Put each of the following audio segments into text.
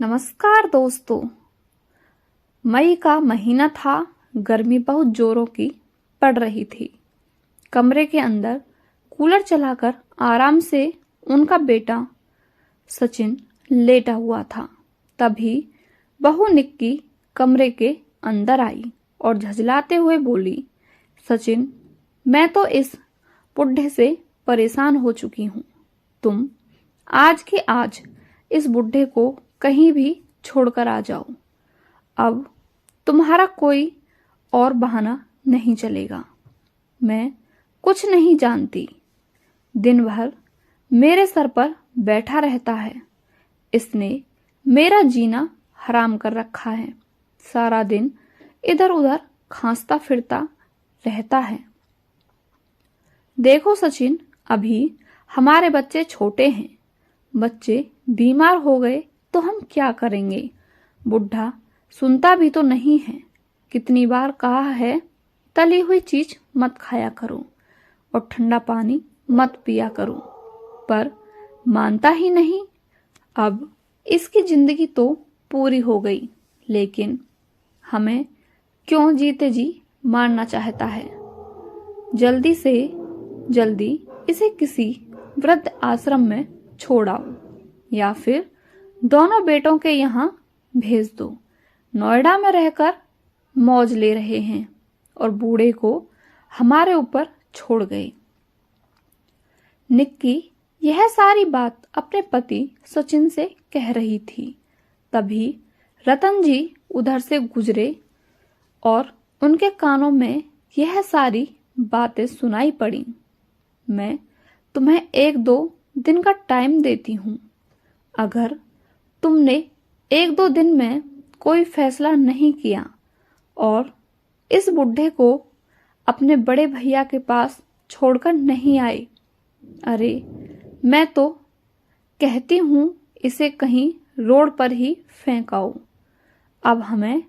नमस्कार दोस्तों। मई का महीना था। गर्मी बहुत जोरों की पड़ रही थी। कमरे के अंदर कूलर चलाकर आराम से उनका बेटा सचिन लेटा हुआ था। तभी बहू निक्की कमरे के अंदर आई और झुंझलाते हुए बोली, सचिन, मैं तो इस बुढ़े से परेशान हो चुकी हूँ। तुम आज के आज इस बुढ़े को कहीं भी छोड़कर आ जाओ। अब तुम्हारा कोई और बहाना नहीं चलेगा। मैं कुछ नहीं जानती। दिन भर मेरे सर पर बैठा रहता है। इसने मेरा जीना हराम कर रखा है। सारा दिन इधर उधर खांसता फिरता रहता है। देखो सचिन, अभी हमारे बच्चे छोटे हैं। बच्चे बीमार हो गए तो हम क्या करेंगे? बुढ़ा सुनता भी तो नहीं है। कितनी बार कहा है, तली हुई चीज मत खाया करो और ठंडा पानी मत पिया करो, पर मानता ही नहीं। अब इसकी जिंदगी तो पूरी हो गई, लेकिन हमें क्यों जीते जी मारना चाहता है। जल्दी से जल्दी इसे किसी वृद्ध आश्रम में छोड़ाओ या फिर दोनों बेटों के यहाँ भेज दो। नोएडा में रहकर मौज ले रहे हैं और बूढ़े को हमारे ऊपर छोड़ गए। निक्की यह सारी बात अपने पति सचिन से कह रही थी। तभी रतन जी उधर से गुजरे और उनके कानों में यह सारी बातें सुनाई पड़ी। मैं तुम्हें 1-2 दिन का टाइम देती हूँ। अगर तुमने 1-2 दिन में कोई फैसला नहीं किया और इस बुढ़े को अपने बड़े भैया के पास छोड़कर नहीं आए, अरे मैं तो कहती हूँ इसे कहीं रोड पर ही फेंक आओ। अब हमें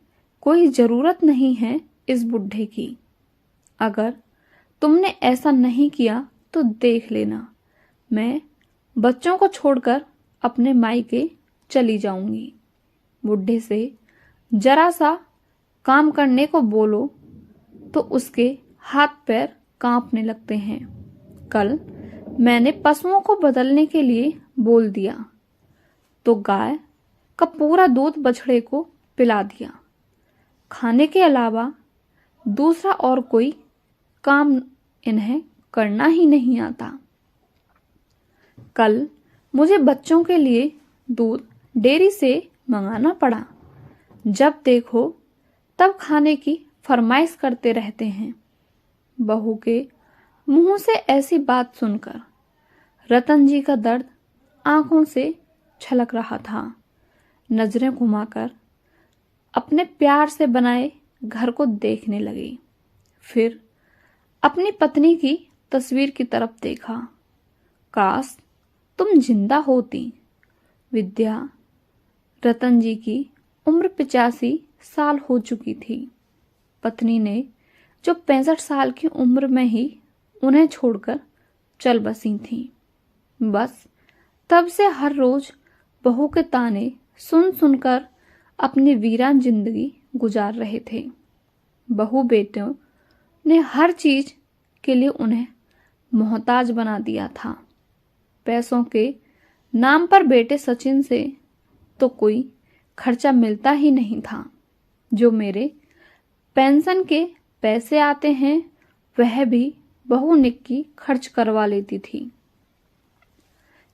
कोई जरूरत नहीं है इस बुढ़े की। अगर तुमने ऐसा नहीं किया तो देख लेना, मैं बच्चों को छोड़कर अपने मायके चली जाऊंगी। बुढ़े से जरा सा काम करने को बोलो तो उसके हाथ पैर कांपने लगते हैं। कल मैंने पशुओं को बदलने के लिए बोल दिया तो गाय का पूरा दूध बछड़े को पिला दिया। खाने के अलावा दूसरा और कोई काम इन्हें करना ही नहीं आता। कल मुझे बच्चों के लिए दूध डेयरी से मंगाना पड़ा। जब देखो तब खाने की फरमाइश करते रहते हैं। बहू के मुंह से ऐसी बात सुनकर रतन जी का दर्द आंखों से छलक रहा था। नजरें घुमाकर अपने प्यार से बनाए घर को देखने लगे। फिर अपनी पत्नी की तस्वीर की तरफ देखा। काश तुम जिंदा होती। विद्या, रतन जी की उम्र 85 साल हो चुकी थी। पत्नी ने जो 65 साल की उम्र में ही उन्हें छोड़कर चल बसी थी। बस तब से हर रोज बहू के ताने सुन सुनकर अपनी वीरान जिंदगी गुजार रहे थे। बहू बेटों ने हर चीज के लिए उन्हें मोहताज बना दिया था। पैसों के नाम पर बेटे सचिन से तो कोई खर्चा मिलता ही नहीं था। जो मेरे पेंशन के पैसे आते हैं वह भी बहू निक्की खर्च करवा लेती थी।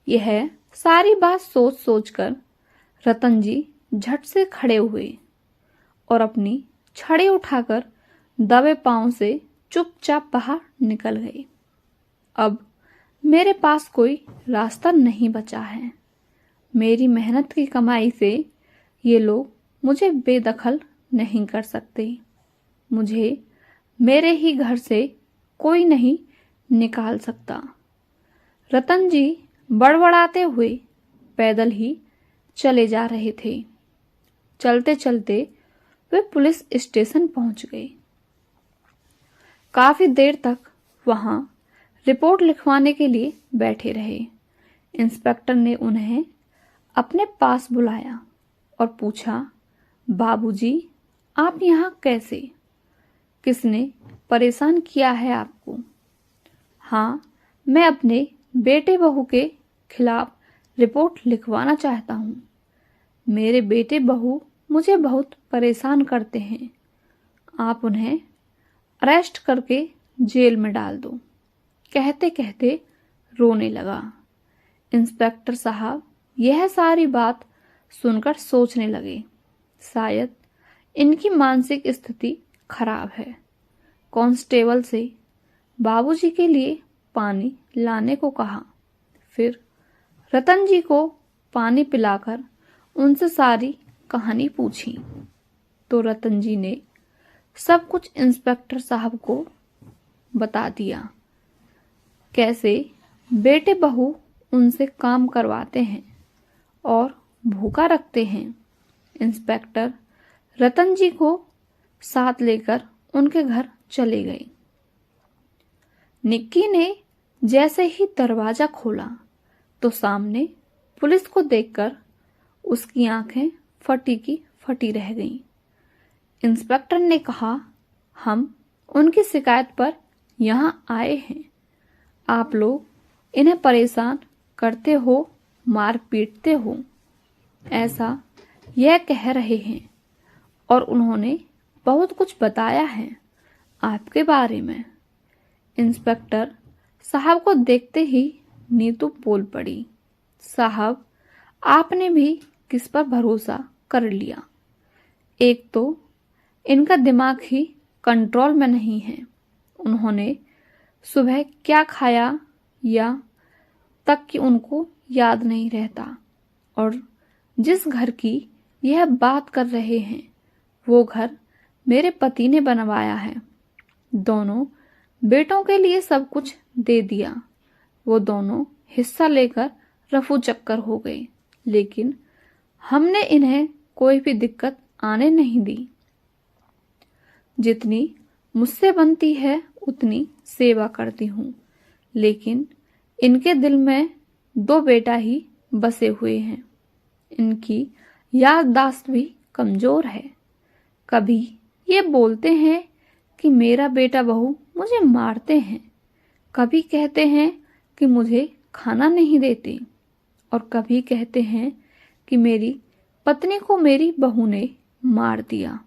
यह सारी बात सोच सोचकर रतन जी झट से खड़े हुए और अपनी छड़ी उठाकर दबे पांव से चुपचाप बाहर निकल गए। अब मेरे पास कोई रास्ता नहीं बचा है। मेरी मेहनत की कमाई से ये लोग मुझे बेदखल नहीं कर सकते। मुझे मेरे ही घर से कोई नहीं निकाल सकता। रतन जी बड़बड़ाते हुए पैदल ही चले जा रहे थे। चलते चलते वे पुलिस स्टेशन पहुंच गए। काफी देर तक वहां रिपोर्ट लिखवाने के लिए बैठे रहे। इंस्पेक्टर ने उन्हें अपने पास बुलाया और पूछा, बाबूजी, आप यहाँ कैसे? किसने परेशान किया है आपको? हाँ, मैं अपने बेटे बहू के खिलाफ रिपोर्ट लिखवाना चाहता हूँ। मेरे बेटे बहू मुझे बहुत परेशान करते हैं। आप उन्हें अरेस्ट करके जेल में डाल दो। कहते कहते रोने लगा। इंस्पेक्टर साहब यह सारी बात सुनकर सोचने लगे, शायद इनकी मानसिक स्थिति खराब है। कांस्टेबल से बाबूजी के लिए पानी लाने को कहा। फिर रतन जी को पानी पिलाकर उनसे सारी कहानी पूछी तो रतन जी ने सब कुछ इंस्पेक्टर साहब को बता दिया। कैसे बेटे बहू उनसे काम करवाते हैं और भूखा रखते हैं। इंस्पेक्टर रतन जी को साथ लेकर उनके घर चले गए। निक्की ने जैसे ही दरवाजा खोला तो सामने पुलिस को देखकर उसकी आंखें फटी की फटी रह गईं। इंस्पेक्टर ने कहा, हम उनकी शिकायत पर यहाँ आए हैं। आप लोग इन्हें परेशान करते हो, मार पीटते हो, ऐसा यह कह रहे हैं और उन्होंने बहुत कुछ बताया है आपके बारे में। इंस्पेक्टर साहब को देखते ही नीतू बोल पड़ी, साहब, आपने भी किस पर भरोसा कर लिया? एक तो इनका दिमाग ही कंट्रोल में नहीं है। उन्होंने सुबह क्या खाया या तक कि उनको याद नहीं रहता। और जिस घर की यह बात कर रहे हैं वो घर मेरे पति ने बनवाया है। दोनों बेटों के लिए सब कुछ दे दिया। वो दोनों हिस्सा लेकर रफू चक्कर हो गए, लेकिन हमने इन्हें कोई भी दिक्कत आने नहीं दी। जितनी मुझसे बनती है उतनी सेवा करती हूँ, लेकिन इनके दिल में दो बेटा ही बसे हुए हैं। इनकी याददाश्त भी कमजोर है। कभी ये बोलते हैं कि मेरा बेटा बहू मुझे मारते हैं, कभी कहते हैं कि मुझे खाना नहीं देते और कभी कहते हैं कि मेरी पत्नी को मेरी बहू ने मार दिया।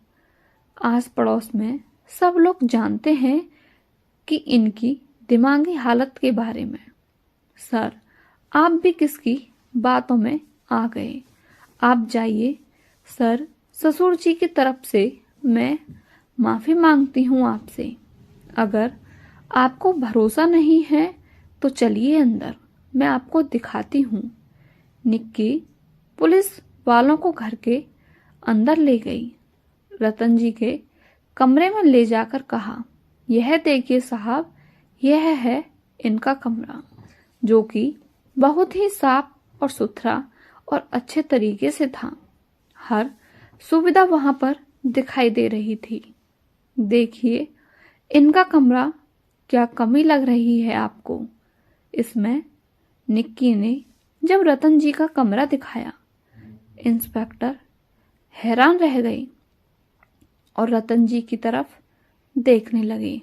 आस पड़ोस में सब लोग जानते हैं कि इनकी दिमागी हालत के बारे में। सर, आप भी किसकी बातों में आ गए? आप जाइए। सर, ससुर जी की तरफ से मैं माफी मांगती हूँ आपसे। अगर आपको भरोसा नहीं है तो चलिए अंदर, मैं आपको दिखाती हूँ। निक्की पुलिस वालों को घर के अंदर ले गई। रतन जी के कमरे में ले जाकर कहा, यह देखिए साहब, यह है इनका कमरा, जो कि बहुत ही साफ और सुथरा और अच्छे तरीके से था। हर सुविधा वहां पर दिखाई दे रही थी। देखिए इनका कमरा, क्या कमी लग रही है आपको इसमें? निक्की ने जब रतन जी का कमरा दिखाया, इंस्पेक्टर हैरान रह गई और रतन जी की तरफ देखने लगे।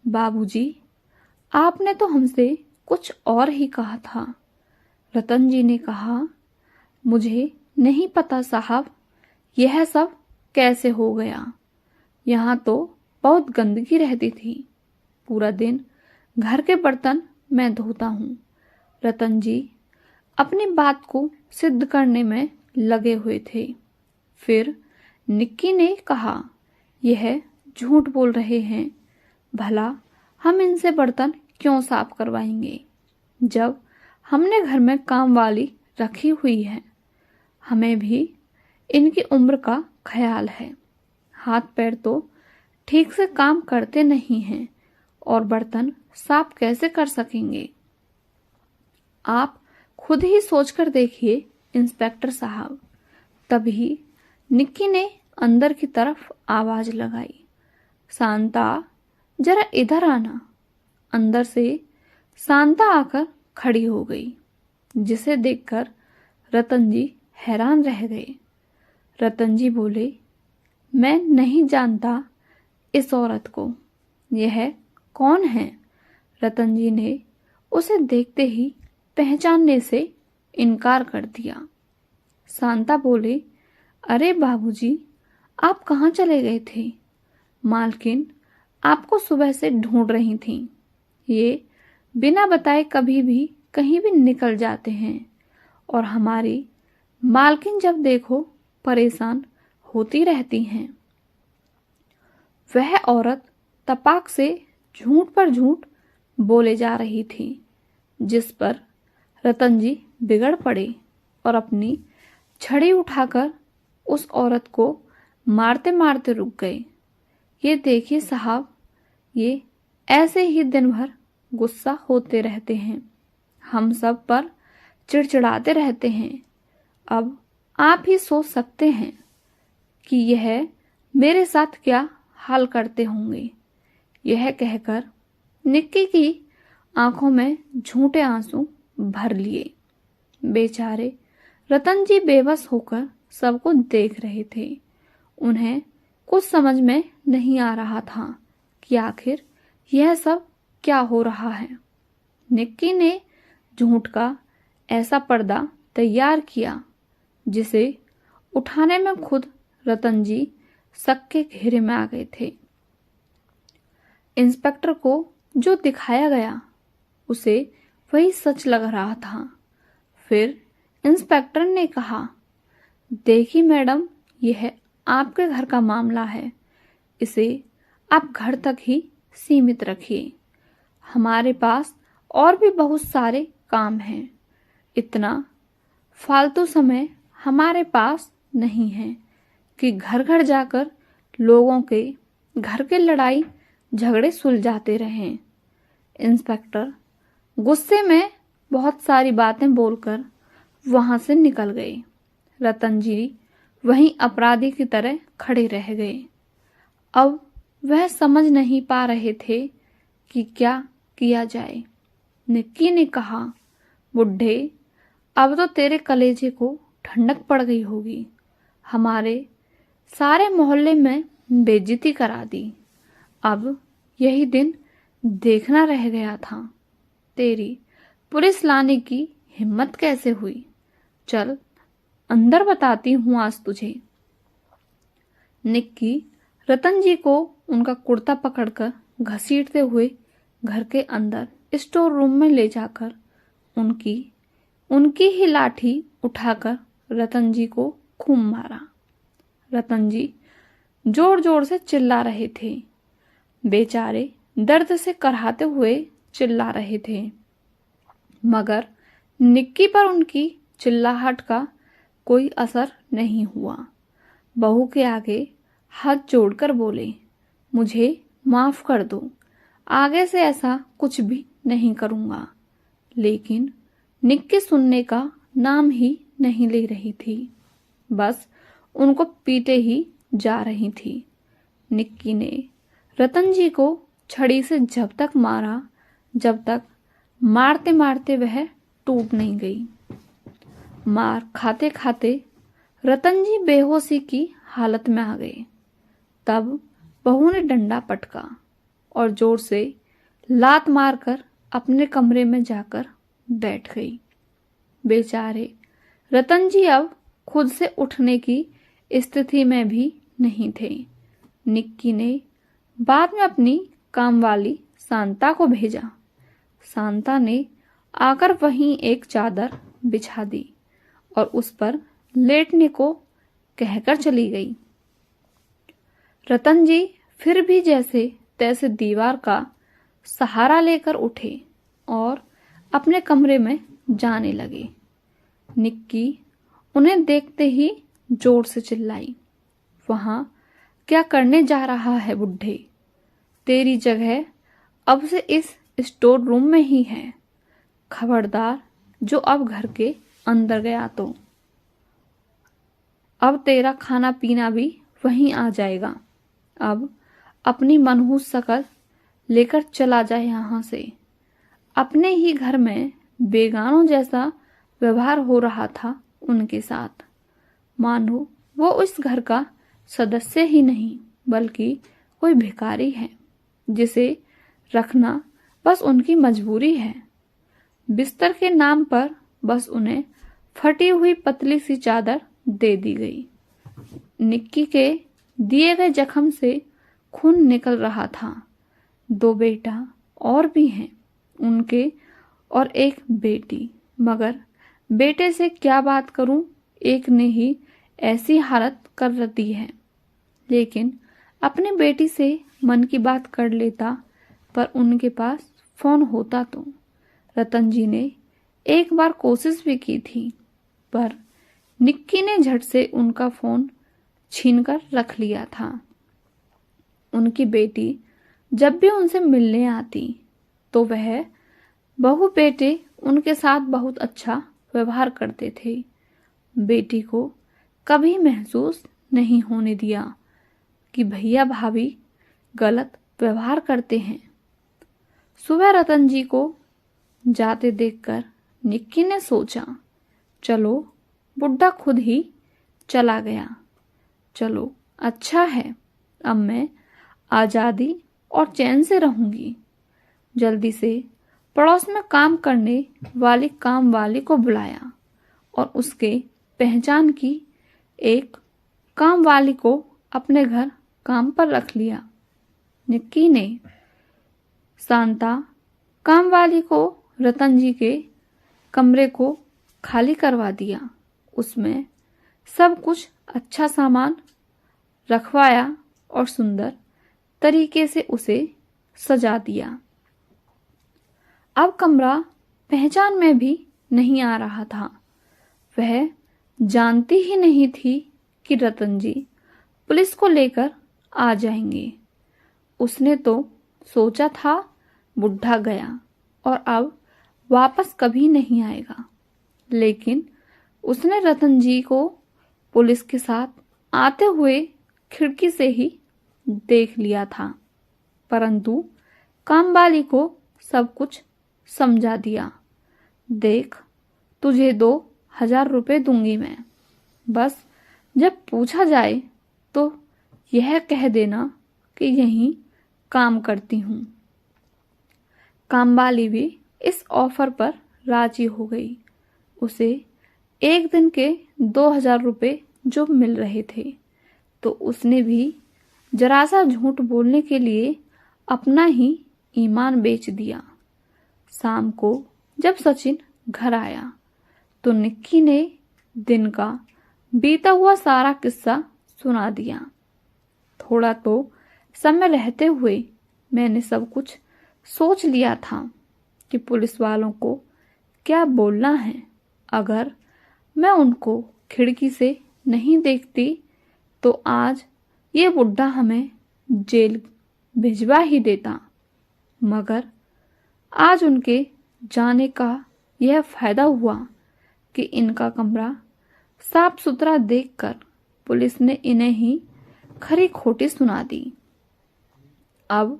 बाबूजी, आपने तो हमसे कुछ और ही कहा था। रतन जी ने कहा, मुझे नहीं पता साहब, यह सब कैसे हो गया। यहाँ तो बहुत गंदगी रहती थी। पूरा दिन घर के बर्तन मैं धोता हूँ। रतन जी अपनी बात को सिद्ध करने में लगे हुए थे। फिर निक्की ने कहा, यह झूठ बोल रहे हैं। भला हम इनसे बर्तन क्यों साफ करवाएंगे जब हमने घर में काम वाली रखी हुई है। हमें भी इनकी उम्र का ख्याल है। हाथ पैर तो ठीक से काम करते नहीं हैं और बर्तन साफ कैसे कर सकेंगे? आप खुद ही सोचकर देखिए इंस्पेक्टर साहब। तभी निक्की ने अंदर की तरफ आवाज लगाई, शांता, जरा इधर आना। अंदर से शांता आकर खड़ी हो गई, जिसे देखकर रतन जी हैरान रह गए। रतन जी बोले, मैं नहीं जानता इस औरत को, यह कौन है? रतन जी ने उसे देखते ही पहचानने से इनकार कर दिया। शांता बोले, अरे बाबूजी, आप कहाँ चले गए थे? मालकिन आपको सुबह से ढूंढ रही थीं। ये बिना बताए कभी भी कहीं भी निकल जाते हैं और हमारी मालकिन जब देखो परेशान होती रहती हैं। वह औरत तपाक से झूठ पर झूठ बोले जा रही थी, जिस पर रतन जी बिगड़ पड़े और अपनी छड़ी उठाकर उस औरत को मारते मारते रुक गए। ये देखिए साहब, ये ऐसे ही दिन भर गुस्सा होते रहते हैं, हम सब पर चिड़चिड़ाते रहते हैं। अब आप ही सोच सकते हैं कि यह मेरे साथ क्या हाल करते होंगे। यह कहकर निक्की की आंखों में झूठे आंसू भर लिए। बेचारे रतन जी बेबस होकर सबको देख रहे थे। उन्हें कुछ समझ में नहीं आ रहा था कि आखिर यह सब क्या हो रहा है। निक्की ने झूठ का ऐसा पर्दा तैयार किया जिसे उठाने में खुद रतन जी शक के घेरे में आ गए थे। इंस्पेक्टर को जो दिखाया गया उसे वही सच लग रहा था। फिर इंस्पेक्टर ने कहा, देखिए मैडम, यह आपके घर का मामला है, इसे आप घर तक ही सीमित रखिए। हमारे पास और भी बहुत सारे काम हैं। इतना फालतू समय हमारे पास नहीं है कि घर घर जाकर लोगों के घर के लड़ाई झगड़े सुलझाते रहें। इंस्पेक्टर गुस्से में बहुत सारी बातें बोलकर वहां से निकल गए। रतन जी वहीं अपराधी की तरह खड़े रह गए। अब वह समझ नहीं पा रहे थे कि क्या किया जाए। निक्की ने कहा, बुढ़े, अब तो तेरे कलेजे को ठंडक पड़ गई होगी। हमारे सारे मोहल्ले में बेइज्जती करा दी। अब यही दिन देखना रह गया था। तेरी पुलिस लाने की हिम्मत कैसे हुई? चल अंदर बताती हूं आज तुझे। निक्की रतन जी को उनका कुर्ता पकड़कर घसीटते हुए घर के अंदर स्टोर रूम में ले जाकर उनकी ही लाठी उठाकर रतन जी को खूब मारा। रतन जी जोर जोर से चिल्ला रहे थे। बेचारे दर्द से कराहते हुए चिल्ला रहे थे, मगर निक्की पर उनकी चिल्लाहट का कोई असर नहीं हुआ। बहू के आगे हाथ जोड़कर बोले, मुझे माफ कर दो, आगे से ऐसा कुछ भी नहीं करूंगा। लेकिन निक्की सुनने का नाम ही नहीं ले रही थी, बस उनको पीटे ही जा रही थी। निक्की ने रतन जी को छड़ी से जब तक मारा जब तक मारते मारते वह टूट नहीं गई। मार खाते खाते रतन जी बेहोशी की हालत में आ गए। तब बहू ने डंडा पटका और जोर से लात मारकर अपने कमरे में जाकर बैठ गई। बेचारे रतन जी अब खुद से उठने की स्थिति में भी नहीं थे। निक्की ने बाद में अपनी कामवाली शांता को भेजा। शांता ने आकर वहीं एक चादर बिछा दी और उस पर लेटने को कहकर चली गई। रतन जी फिर भी जैसे तैसे दीवार का सहारा लेकर उठे और अपने कमरे में जाने लगे। निक्की उन्हें देखते ही जोर से चिल्लाई, वहां क्या करने जा रहा है बुढ़े? तेरी जगह अब से इस स्टोर रूम में ही है। खबरदार जो अब घर के अंदर गया तो अब तेरा खाना पीना भी वहीं आ जाएगा। अब अपनी मनहूस शकल लेकर चला जाए यहां से। अपने ही घर में बेगानों जैसा व्यवहार हो रहा था उनके साथ, मानो वो इस घर का सदस्य ही नहीं बल्कि कोई भिखारी है जिसे रखना बस उनकी मजबूरी है। बिस्तर के नाम पर बस उन्हें फटी हुई पतली सी चादर दे दी गई। निक्की के दिए गए जख्म से खून निकल रहा था। 2 बेटा और भी हैं उनके और एक बेटी, मगर बेटे से क्या बात करूं, एक ने ही ऐसी हालत कर दी है। लेकिन अपनी बेटी से मन की बात कर लेता, पर उनके पास फोन होता तो। रतन जी ने एक बार कोशिश भी की थी, पर निक्की ने झट से उनका फोन छीनकर रख लिया था। उनकी बेटी जब भी उनसे मिलने आती तो वह बहू बेटे उनके साथ बहुत अच्छा व्यवहार करते थे। बेटी को कभी महसूस नहीं होने दिया कि भैया भाभी गलत व्यवहार करते हैं। सुबह रतन जी को जाते देखकर निक्की ने सोचा, चलो बुड्ढा खुद ही चला गया। चलो अच्छा है, अब मैं आजादी और चैन से रहूंगी। जल्दी से पड़ोस में काम करने वाली काम वाली को बुलाया और उसके पहचान की एक काम वाली को अपने घर काम पर रख लिया। निक्की ने शांता काम वाली को रतन जी के कमरे को खाली करवा दिया। उसमें सब कुछ अच्छा सामान रखवाया और सुंदर तरीके से उसे सजा दिया। अब कमरा पहचान में भी नहीं आ रहा था। वह जानती ही नहीं थी कि रतन जी पुलिस को लेकर आ जाएंगे। उसने तो सोचा था बुढ़ा गया और अब वापस कभी नहीं आएगा, लेकिन उसने रतन जी को पुलिस के साथ आते हुए खिड़की से ही देख लिया था। परंतु कामवाली को सब कुछ समझा दिया। देख, तुझे 2000 रुपए दूंगी मैं, बस जब पूछा जाए तो यह कह देना कि यहीं काम करती हूँ। कामवाली भी इस ऑफर पर राजी हो गई। उसे एक दिन के 2000 रुपए जो मिल रहे थे, तो उसने भी जरा सा झूठ बोलने के लिए अपना ही ईमान बेच दिया। शाम को जब सचिन घर आया तो निक्की ने दिन का बीता हुआ सारा किस्सा सुना दिया। थोड़ा तो समय रहते हुए मैंने सब कुछ सोच लिया था कि पुलिस वालों को क्या बोलना है। अगर मैं उनको खिड़की से नहीं देखती तो आज ये बुढ़ा हमें जेल भिजवा ही देता, मगर आज उनके जाने का यह फायदा हुआ कि इनका कमरा साफ सुथरा देखकर पुलिस ने इन्हें ही खरी खोटी सुना दी। अब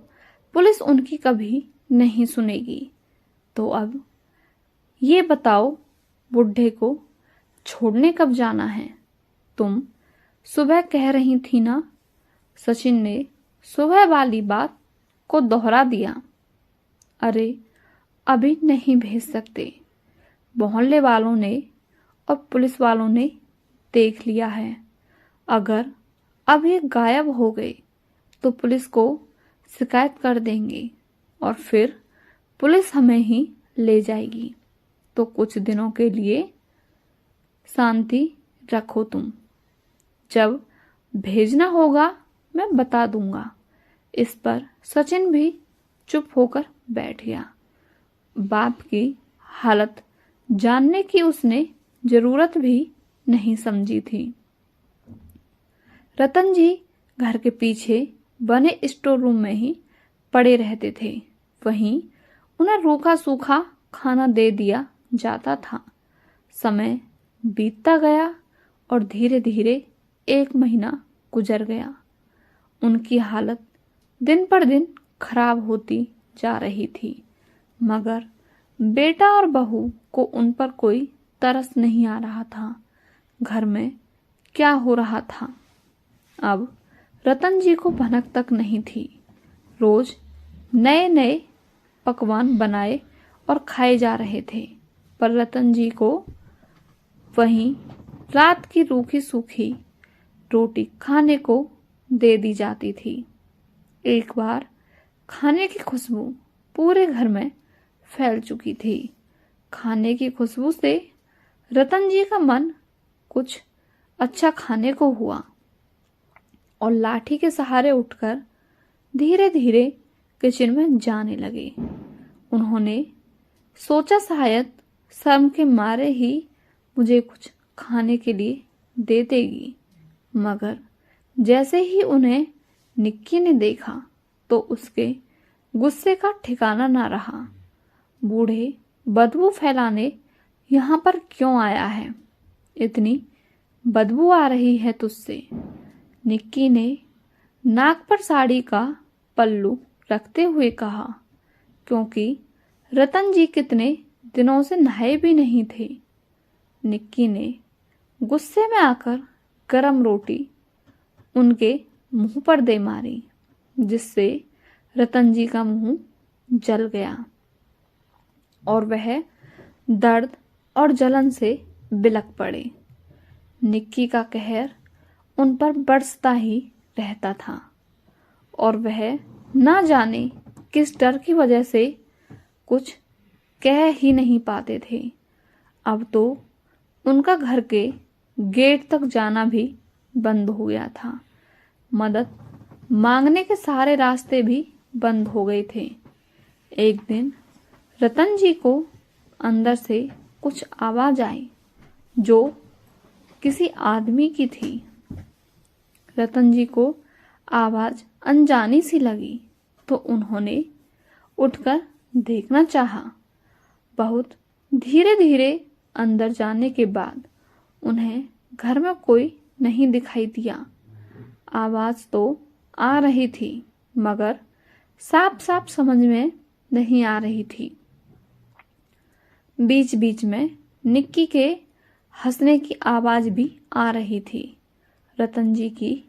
पुलिस उनकी कभी नहीं सुनेगी। तो अब ये बताओ, बुढ़े को छोड़ने कब जाना है? तुम सुबह कह रही थी ना। सचिन ने सुबह वाली बात को दोहरा दिया। अरे अभी नहीं भेज सकते, मोहल्ले वालों ने और पुलिस वालों ने देख लिया है। अगर अब ये गायब हो गए तो पुलिस को शिकायत कर देंगे और फिर पुलिस हमें ही ले जाएगी। तो कुछ दिनों के लिए शांति रखो तुम। जब भेजना होगा मैं बता दूंगा। इस पर सचिन भी चुप होकर बैठ गया। बाप की हालत जानने की उसने जरूरत भी नहीं समझी थी। रतन जी घर के पीछे बने स्टोर रूम में ही पड़े रहते थे। वहीं उन्हें रूखा सूखा खाना दे दिया जाता था। समय बीतता गया और धीरे धीरे 1 महीना गुजर गया। उनकी हालत दिन पर दिन खराब होती जा रही थी, मगर बेटा और बहू को उन पर कोई तरस नहीं आ रहा था। घर में क्या हो रहा था। अब रतन जी को भनक तक नहीं थी। रोज नए नए पकवान बनाए और खाए जा रहे थे, पर रतन जी को वहीं रात की रूखी सूखी रोटी खाने को दे दी जाती थी। एक बार खाने की खुशबू पूरे घर में फैल चुकी थी। खाने की खुशबू से रतन जी का मन कुछ अच्छा खाने को हुआ और लाठी के सहारे उठकर धीरे धीरे किचन में जाने लगे। उन्होंने सोचा शायद शर्म के मारे ही मुझे कुछ खाने के लिए दे देगी, मगर जैसे ही उन्हें निक्की ने देखा तो उसके गुस्से का ठिकाना ना रहा। बूढ़े बदबू फैलाने यहाँ पर क्यों आया है? इतनी बदबू आ रही है तुझसे। निक्की ने नाक पर साड़ी का पल्लू रखते हुए कहा, क्योंकि रतन जी कितने दिनों से नहाए भी नहीं थे। निक्की ने गुस्से में आकर गरम रोटी उनके मुंह पर दे मारी, जिससे रतन जी का मुंह जल गया और वह दर्द और जलन से बिलक पड़े। निक्की का कहर उन पर बरसता ही रहता था और वह ना जाने किस डर की वजह से कुछ कह ही नहीं पाते थे। अब तो उनका घर के गेट तक जाना भी बंद हो गया था। मदद मांगने के सारे रास्ते भी बंद हो गए थे। एक दिन रतन जी को अंदर से कुछ आवाज आई, जो किसी आदमी की थी। रतन जी को आवाज अनजानी सी लगी तो उन्होंने उठकर देखना चाहा। बहुत धीरे धीरे अंदर जाने के बाद उन्हें घर में कोई नहीं दिखाई दिया। आवाज तो आ रही थी, मगर साफ साफ समझ में नहीं आ रही थी। बीच बीच में निक्की के हंसने की आवाज भी आ रही थी। रतन जी की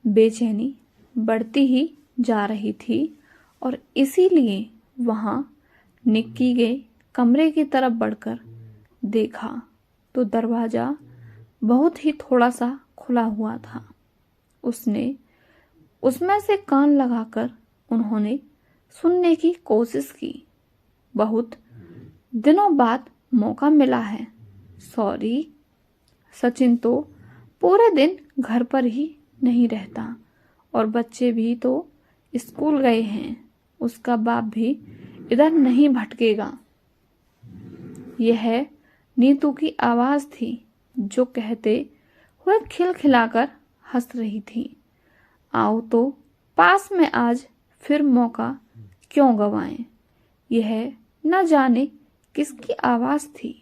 बेचैनी बढ़ती ही जा रही थी और इसीलिए वहां निक्की के कमरे की तरफ बढ़कर देखा तो दरवाजा बहुत ही थोड़ा सा खुला हुआ था। उसमें से कान लगाकर उन्होंने सुनने की कोशिश की। बहुत दिनों बाद मौका मिला है। सॉरी, सचिन तो पूरे दिन घर पर ही नहीं रहता और बच्चे भी तो स्कूल गए हैं। उसका बाप भी इधर नहीं भटकेगा। यह नीतू की आवाज थी, जो कहते हुए खिलखिलाकर हंस रही थी। आओ तो पास में आज फिर मौका क्यों गवाएं। यह न जाने किसकी आवाज थी,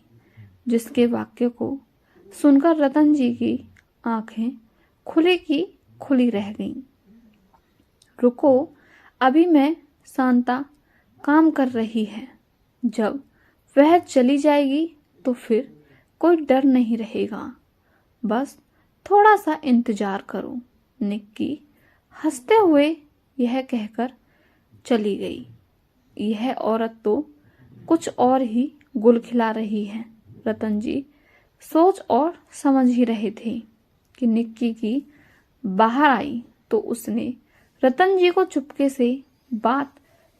जिसके वाक्य को सुनकर रतन जी की आंखें खुली की खुली रह गईं। रुको, अभी मैं शांता काम कर रही है। जब वह चली जाएगी तो फिर कोई डर नहीं रहेगा। बस थोड़ा सा इंतजार करो। निक्की हंसते हुए यह कहकर चली गई। यह औरत तो कुछ और ही गुल खिला रही है। रतन जी सोच और समझ ही रहे थे कि निक्की की बाहर आई तो उसने रतन जी को चुपके से बात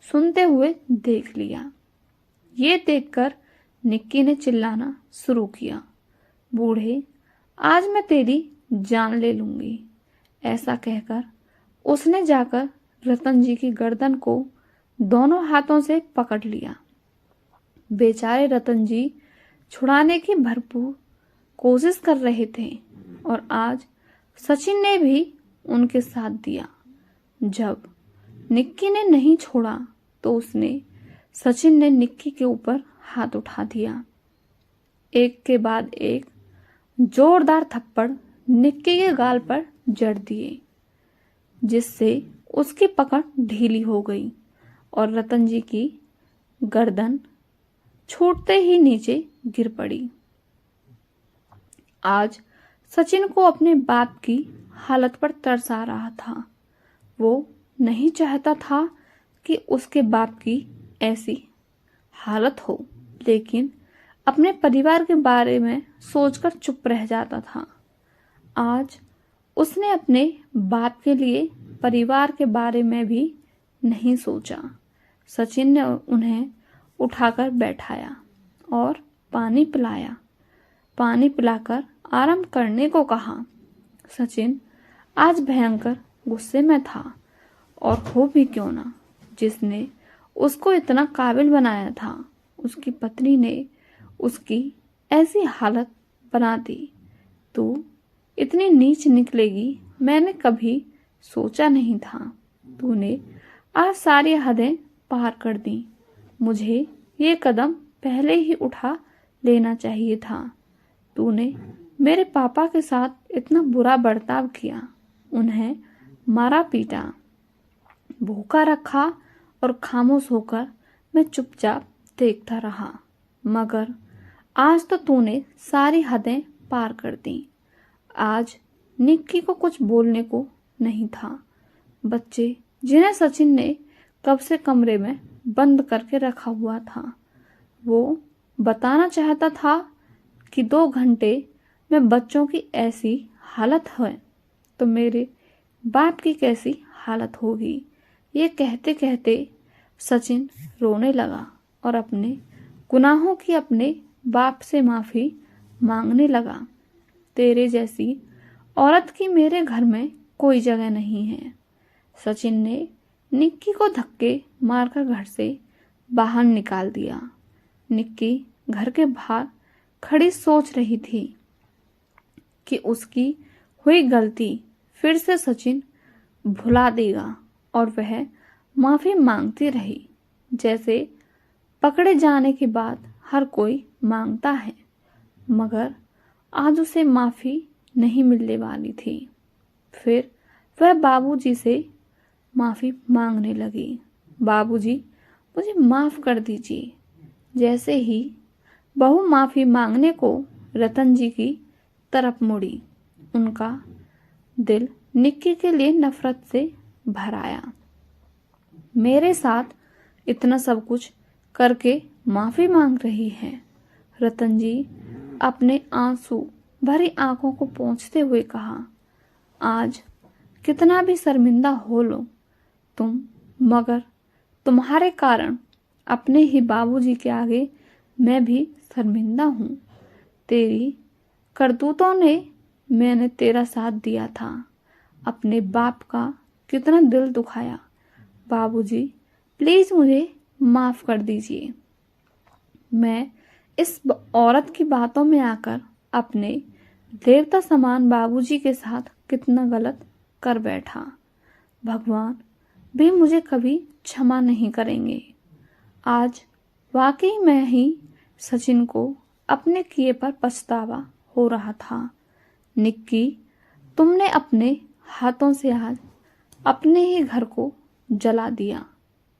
सुनते हुए देख लिया। ये देखकर निक्की ने चिल्लाना शुरू किया, बूढ़े, आज मैं तेरी जान ले लूंगी। ऐसा कहकर उसने जाकर रतन जी की गर्दन को दोनों हाथों से पकड़ लिया। बेचारे रतन जी छुड़ाने की भरपूर कोशिश कर रहे थे और आज सचिन ने भी उनके साथ दिया। जब निक्की ने नहीं छोड़ा तो सचिन ने निक्की के ऊपर हाथ उठा दिया। एक के बाद एक जोरदार थप्पड़ निक्की के गाल पर जड़ दिए, जिससे उसकी पकड़ ढीली हो गई और रतन जी की गर्दन छूटते ही नीचे गिर पड़ी। आज सचिन को अपने बाप की हालत पर तरस आ रहा था। वो नहीं चाहता था कि उसके बाप की ऐसी हालत हो, लेकिन अपने परिवार के बारे में सोचकर चुप रह जाता था। आज उसने अपने बाप के लिए परिवार के बारे में भी नहीं सोचा। सचिन ने उन्हें उठाकर बैठाया और पानी पिलाया। पानी पिलाकर आराम करने को कहा। सचिन आज भयंकर गुस्से में था, और हो भी क्यों ना, जिसने उसको इतना काबिल बनाया था, उसकी पत्नी ने उसकी ऐसी हालत बना दी। तू इतनी नीच निकलेगी मैंने कभी सोचा नहीं था। तूने आज सारी हदें पार कर दी। मुझे ये कदम पहले ही उठा लेना चाहिए था। तूने मेरे पापा के साथ इतना बुरा बर्ताव किया, उन्हें मारा पीटा, भूखा रखा, और खामोश होकर मैं चुपचाप देखता रहा। मगर आज तो तूने सारी हदें पार कर दी। आज निक्की को कुछ बोलने को नहीं था। बच्चे जिन्हें सचिन ने कब से कमरे में बंद करके रखा हुआ था, वो बताना चाहता था कि 2 घंटे में बच्चों की ऐसी हालत है तो मेरे बाप की कैसी हालत होगी। ये कहते कहते सचिन रोने लगा और अपने गुनाहों की अपने बाप से माफ़ी मांगने लगा। तेरे जैसी औरत की मेरे घर में कोई जगह नहीं है। सचिन ने निक्की को धक्के मारकर घर से बाहर निकाल दिया। निक्की घर के बाहर खड़ी सोच रही थी कि उसकी हुई गलती फिर से सचिन भुला देगा, और वह माफ़ी मांगती रही, जैसे पकड़े जाने के बाद हर कोई मांगता है। मगर आज उसे माफ़ी नहीं मिलने वाली थी। फिर वह बाबूजी से माफ़ी मांगने लगी। बाबूजी, मुझे माफ़ कर दीजिए। जैसे ही बहू माफ़ी मांगने को रतन जी की तरफ मुड़ी, उनका दिल निक्की के लिए नफरत से भर आया। मेरे साथ इतना सब कुछ करके माफ़ी मांग रही है, रतन जी अपने आंसू भरी आंखों को पोंछते हुए कहा। आज कितना भी शर्मिंदा हो लो तुम, मगर तुम्हारे कारण अपने ही बाबूजी के आगे मैं भी शर्मिंदा हूँ। तेरी करतूतों ने मैंने तेरा साथ दिया था, अपने बाप का कितना दिल दुखाया। बाबूजी, प्लीज़ मुझे माफ़ कर दीजिए। मैं इस औरत की बातों में आकर अपने देवता समान बाबूजी के साथ कितना गलत कर बैठा। भगवान भी मुझे कभी क्षमा नहीं करेंगे। आज वाकई में ही सचिन को अपने किए पर पछतावा हो रहा था। निक्की, तुमने अपने हाथों से आज अपने ही घर को जला दिया।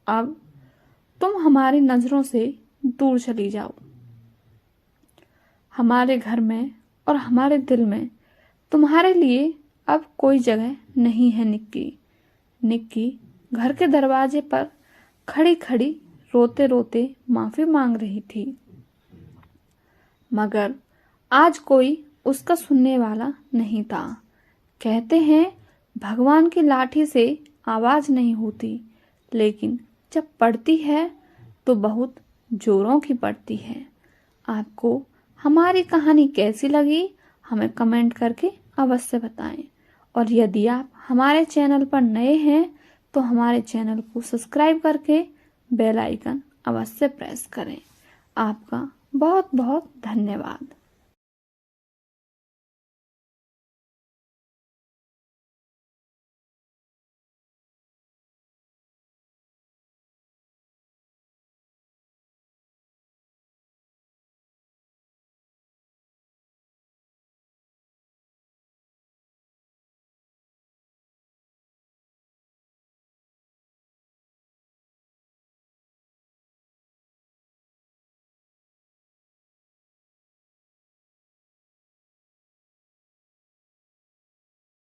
अब तुम हमारी नज़रों से दूर चली जाओ। हमारे घर में और हमारे दिल में तुम्हारे लिए अब कोई जगह नहीं है। निक्की निक्की घर के दरवाजे पर खड़ी खड़ी रोते रोते माफ़ी मांग रही थी, मगर आज कोई उसका सुनने वाला नहीं था। कहते हैं भगवान की लाठी से आवाज़ नहीं होती, लेकिन जब पड़ती है तो बहुत जोरों की पड़ती है। आपको हमारी कहानी कैसी लगी हमें कमेंट करके अवश्य बताएं, और यदि आप हमारे चैनल पर नए हैं तो हमारे चैनल को सब्सक्राइब करके बेल आइकन अवश्य प्रेस करें। आपका बहुत बहुत धन्यवाद।